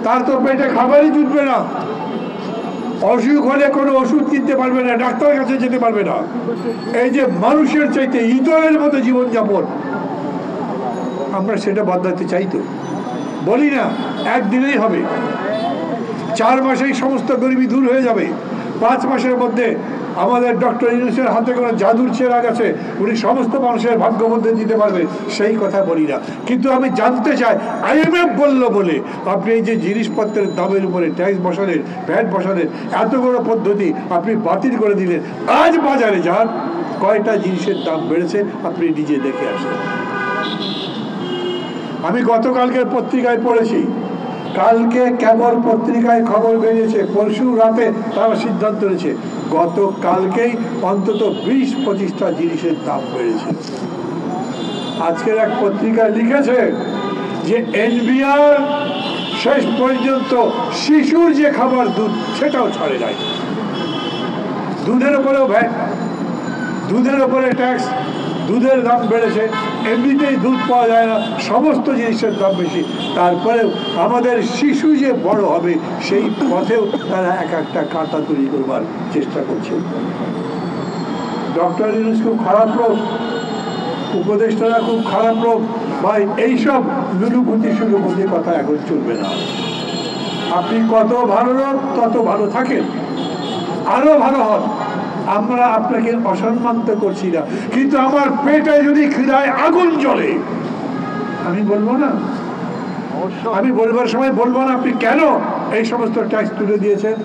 তার তো পেটে খাবারই জুটবে না, অসুখ হলে কোনো ওষুধ কিনতে পারবে না, ডাক্তারের কাছে যেতে পারবে না। এই যে মানুষের চাইতে ইতরের মতো জীবনযাপন, আমরা সেটা বদলাতে চাই তো, বলি না একদিনেই হবে, 4 মাসেই সমস্ত গরিবী দূর হয়ে যাবে, 5 মাসের মধ্যে আমাদের ডক্টর ইউনূসের হাতে কোনো জাদুর চেরাগ আছে, উনি সমস্ত মানুষের ভাগ্য মধ্যে দিতে পারবে, সেই কথা বলি না। কিন্তু আমি জানতে চাই, IMF বলল বলে আপনি এই যে জিনিসপত্রের দামের উপরে ট্যাক্স বসালেন, ভ্যাট বসালেন, এত বড় পদ্ধতি আপনি বাতিল করে দিলেন। আজ বাজারে যান, কয়টা জিনিসের দাম বেড়েছে আপনি নিজে দেখে আসেন। আমি গতকালকের পত্রিকায় পড়েছি, কালকে কেবল পত্রিকায় খবর বেরিয়েছে, পরশু রাতে তারা সিদ্ধান্ত নিয়েছে, গতকালকেই অন্তত 20-25টা জিনিসের দাম বেড়েছে। আজকের এক পত্রিকায় লিখেছে যে NBR শেষ পর্যন্ত শিশুর যে খাবার দুধ সেটাও ছাড়ে নাই, দুধের উপরেও ভ্যাট, দুধের উপরে ট্যাক্স, দুধের দাম বেড়েছে, এমনিতেই দুধ পাওয়া যায় না, সমস্ত জিনিসের দাম বেশি, তারপরেও আমাদের শিশু যে বড় হবে সেই পথেও তারা এক একটা কাঁটা তৈরি করবার চেষ্টা করছে। ডক্টর ইউনূস খুব খারাপ লোক, উপদেষ্টারা খুব খারাপ লোক, ভাই এইসব লুলুপুতি কথা এখন চলবে না। আপনি কত ভালো লোক তত ভালো থাকেন, আরো ভালো হন, আমরা আপনাকে অসম্মান তো করছি না, কিন্তু আমার পেটে যদি খিদায় আগুন জ্বলে আমি বলবো না, আমি বলবার সময় বলবো না আপনি কেন এই সমস্ত ট্যাক্স তুলে দিয়েছেন।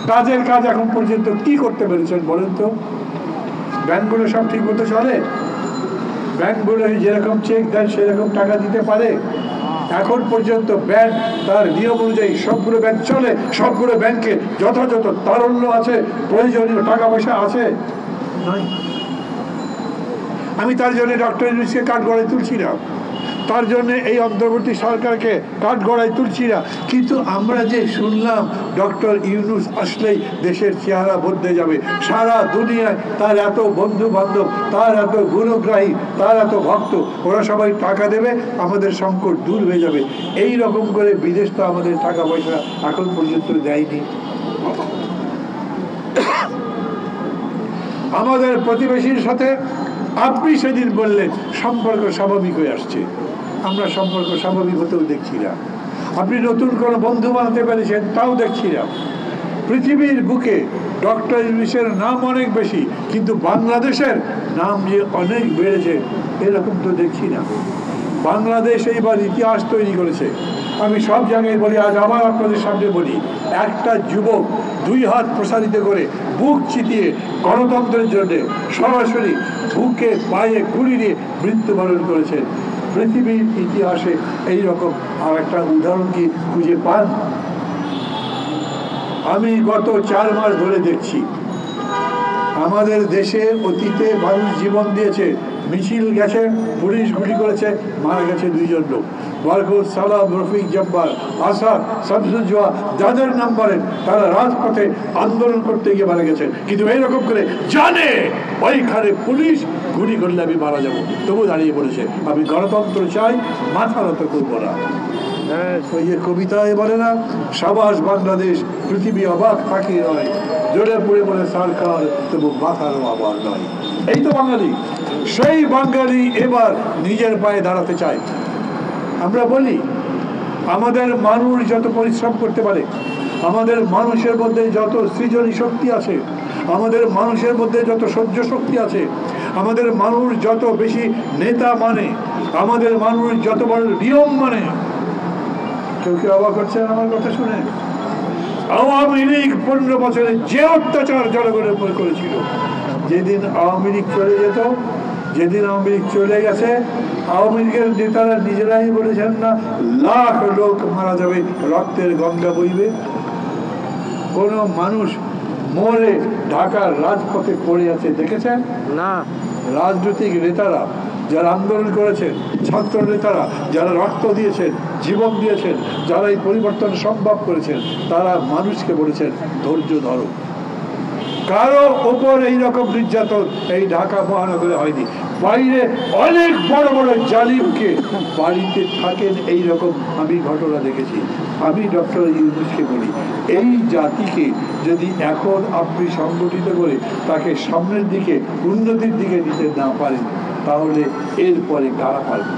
কাজের কাজ এখন পর্যন্ত কি করতে পেরেছেন বলেন তো? ব্যাংকগুলো সব ঠিক মতো চলে? ব্যাংকগুলো যেরকম চেক দেয় সেরকম টাকা দিতে পারে? এখন পর্যন্ত ব্যাংক তার নিয়ম অনুযায়ী সবগুলো ব্যাংক চলে, সবগুলো ব্যাংকে যথাযথ তারল্য আছে, প্রয়োজনীয় টাকা পয়সা আছে? নাই। আমি তার জন্য ডক্টর ইউনূসকে কাঠগড়ায় তুলছি না, তার জন্য এই অন্তর্বর্তী সরকারকে কাঠগড়ায় তুলছি না, কিন্তু আমরা যে শুনলাম ডক্টর ইউনূস আসলেই দেশের চেহারা বদলে যাবে, সারা দুনিয়ায় তার এত বন্ধু বান্ধব, তার এত গুণগ্রাহী, তার এত ভক্ত, ওরা সবাই টাকা দেবে, আমাদের সংকট দূর হয়ে যাবে, এই রকম করে বিদেশ তো আমাদের টাকা পয়সা এখন পর্যন্ত দেয়নি। আমাদের প্রতিবেশীর সাথে আপনি সেদিন বললেন সম্পর্ক স্বাভাবিক হয়ে আসছে, আমরা সম্পর্ক স্বাভাবিক হতেও দেখছি না। আপনি নতুন কোনো বন্ধু বানাতে পেরেছেন তাও দেখছি না। পৃথিবীর বুকে ডক্টর ইউনূসের নাম অনেক বেশি, কিন্তু বাংলাদেশের নাম যে অনেক বেড়েছে এরকম তো দেখছি না। বাংলাদেশ এইবার ইতিহাস তৈরি করেছে, আমি সব জায়গায় বলি, আজ আবার আপনাদের সামনে বলি, একটা যুবক 2 হাত প্রসারিত করে বুক চিতিয়ে গণতন্ত্রের জন্য সরাসরি বুকে পায়ে গুলি দিয়ে মৃত্যুবরণ করেছেন। পৃথিবীর ইতিহাসে এইরকম আর একটা উদাহরণ কি খুঁজে পান? আমি গত 4 মাস ধরে দেখছি আমাদের দেশে অতীতে মানুষ জীবন দিয়েছে, মিছিল গেছে, পুলিশ গুলি করেছে, মারা গেছে 2 জন লোক, বরকত, সালাম, রফিক, জব্বার, আসাদ, শামসুজ্জোয়া, যাদের নাম বলেন তারা রাজপথে আন্দোলন করতে গিয়ে মারা গেছেন, কিন্তু এইরকম করে জানে ওইখানে পুলিশ গুলি করলে আমি মারা যাবো, তবু দাঁড়িয়ে পড়েছে, আমি গণতন্ত্র চাই, মাথা নত করবো না। ওই যে কবিতায় বলে না, সাবাস বাংলাদেশ, পৃথিবী অবাক থাকি নয়, জোরে পুড়ে বলে সরকার তবু মাথারও আবার নয়। এই তো বাঙালি, সেই বাঙালি এবার নিজের পায়ে দাঁড়াতে চায়। আমরা বলি আমাদের মানুষ যত পরিশ্রম করতে পারে, আমাদের মানুষের মধ্যে যত সৃজনী শক্তি আছে, আমাদের মানুষের মধ্যে যত সহ্য শক্তি আছে, আমাদের মানুষ যত বেশি নেতা মানে, আমাদের মানুষ যত বড় নিয়ম মানে, কেউ কেউ অবাক করছেন আমার কথা শুনে? আওয়ামী লীগ 15 বছরে যে অত্যাচার জনগণের উপর করেছিল, যেদিন আওয়ামী লীগ চলে যেত, যেদিন আওয়ামী লীগ চলে গেছে, আওয়ামী লীগের নেতারা নিজেরাই বলেছেন না, লাখ লোক মারা যাবে, রক্তের গঙ্গা বইবে। কোন মানুষ মরে ঢাকার রাজপথে পড়ে আছে দেখেছেন? না। রাজনৈতিক নেতারা যারা আন্দোলন করেছেন, ছাত্র নেতারা যারা রক্ত দিয়েছেন, জীবন দিয়েছেন, যারা এই পরিবর্তন সম্ভব করেছেন, তারা মানুষকে বলেছেন ধৈর্য ধরো। কারো ওপর এইরকম নির্যাতন এই ঢাকা মহানগরে হয়নি। বাইরে অনেক বড় বড় জালিমকে বাড়িতে থাকেন এইরকম আমি ঘটনা দেখেছি। আমি ডক্টর ইউনূসকে বলি, এই জাতিকে যদি এখন আপনি সংগঠিত করে তাকে সামনের দিকে উন্নতির দিকে নিতে না পারেন, তাহলে এরপরে কারা পারবে?